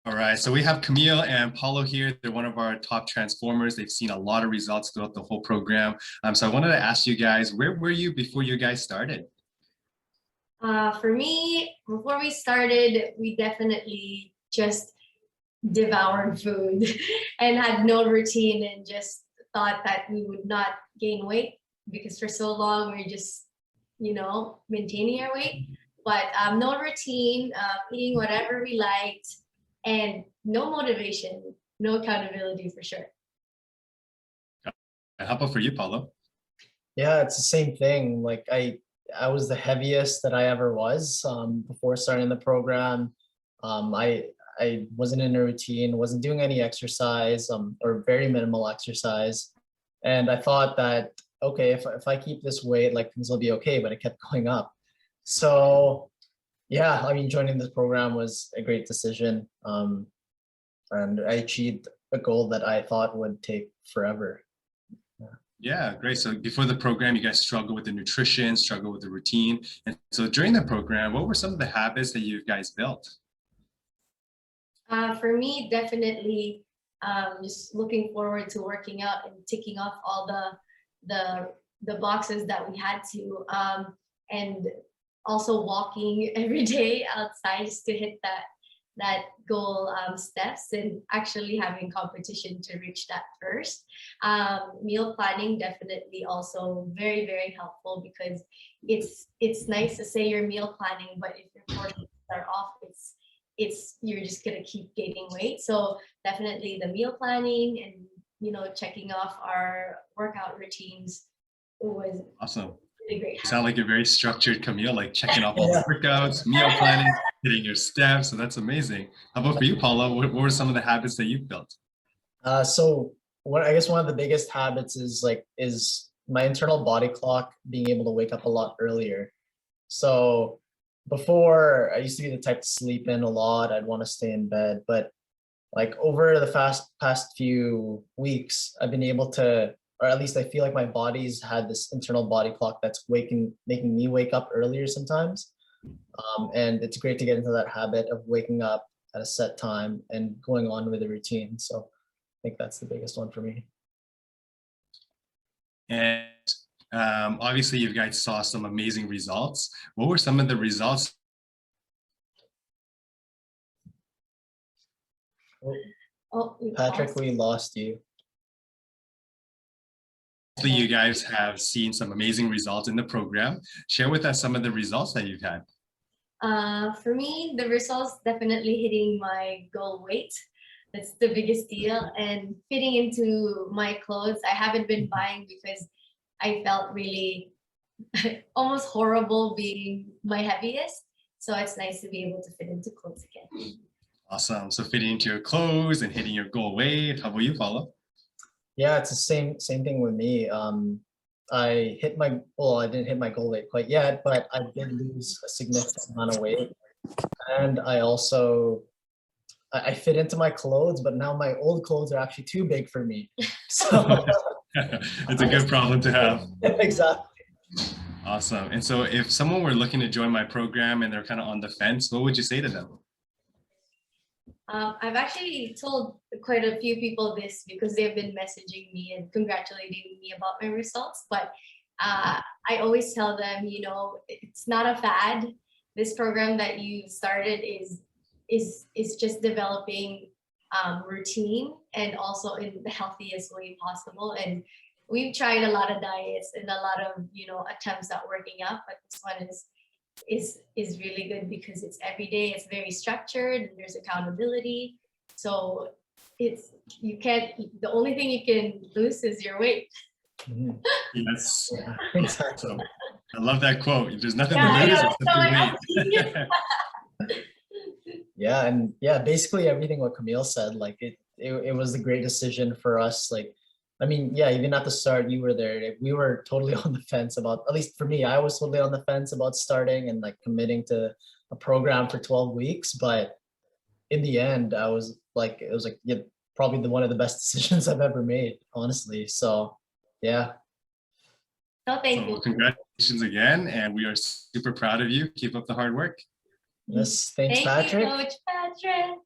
All right, so we have Camille and Paulo here. They're one of our top transformers. They've seen a lot of results throughout the whole program. So I wanted to ask you guys, where were you before you guys started? For me, before we started, we definitely just devoured food and had no routine and just thought that we would not gain weight because for so long we're just, maintaining our weight. But no routine, eating whatever we liked, and no motivation, no accountability for sure. And how about for you, Paulo? Yeah, it's the same thing. Like I was the heaviest that I ever was before starting the program. I wasn't in a routine, wasn't doing any exercise or very minimal exercise. And I thought that, okay, if I keep this weight, like things will be okay, but it kept going up. So yeah, I mean, joining this program was a great decision. And I achieved a goal that I thought would take forever. Yeah, great. So before the program, you guys struggled with the nutrition, struggled with the routine. And so during the program, what were some of the habits that you guys built? For me, definitely just looking forward to working out and ticking off all the boxes that we had to, and also walking every day outside just to hit that goal steps, and actually having competition to reach that first. Meal planning definitely also very, very helpful because it's nice to say you're meal planning, but if your portions are off, you're just gonna keep gaining weight. So definitely the meal planning and checking off our workout routines was Awesome. really great. You sound like you're very structured, Camille, like checking off all the workouts, meal planning, hitting your steps. So that's amazing. How about for you, Paula? What were some of the habits that you've built? So I guess one of the biggest habits is my internal body clock being able to wake up a lot earlier. So before, I used to be the type to sleep in a lot. I'd want to stay in bed, but like over the past few weeks, I've been able to, or at least I feel like my body's had this internal body clock that's making me wake up earlier sometimes. And it's great to get into that habit of waking up at a set time and going on with a routine. So I think that's the biggest one for me. And obviously, you guys saw some amazing results. What were some of the results? Oh, Patrick, we lost you. You guys have seen some amazing results in the program. Share with us some of the results that you've had. For me, the results definitely hitting my goal weight. That's the biggest deal. And fitting into my clothes. I haven't been buying because I felt really almost horrible being my heaviest. So it's nice to be able to fit into clothes again. Awesome. So fitting into your clothes and hitting your goal weight. How about you, Paula? Yeah, it's the same thing with me. I didn't hit my goal weight quite yet, but I did lose a significant amount of weight. And I fit into my clothes, but now my old clothes are actually too big for me. So It's a good problem to have. exactly. Awesome. And so if someone were looking to join my program and they're kind of on the fence, what would you say to them? I've actually told quite a few people this because they've been messaging me and congratulating me about my results. But I always tell them, it's not a fad. This program that you started is just developing routine and also in the healthiest way possible. And we've tried a lot of diets and a lot of attempts at working out, but this one is really good because it's every day, it's very structured, and there's accountability. So the only thing you can lose is your weight. Yes. Yeah, exactly. So, I love that quote. There's nothing to lose except your weight. Yeah, and yeah, basically everything what Camille said, like it was a great decision for us. Like, I mean, yeah, even at the start, you were there. We were totally on the fence about, at least for me, I was totally on the fence about starting and like committing to a program for 12 weeks. But in the end, it was like, yeah, probably one of the best decisions I've ever made, honestly. So yeah. So thank you. Congratulations again. And we are super proud of you. Keep up the hard work. Yes, thanks, Thank Patrick. you, Coach Patrick.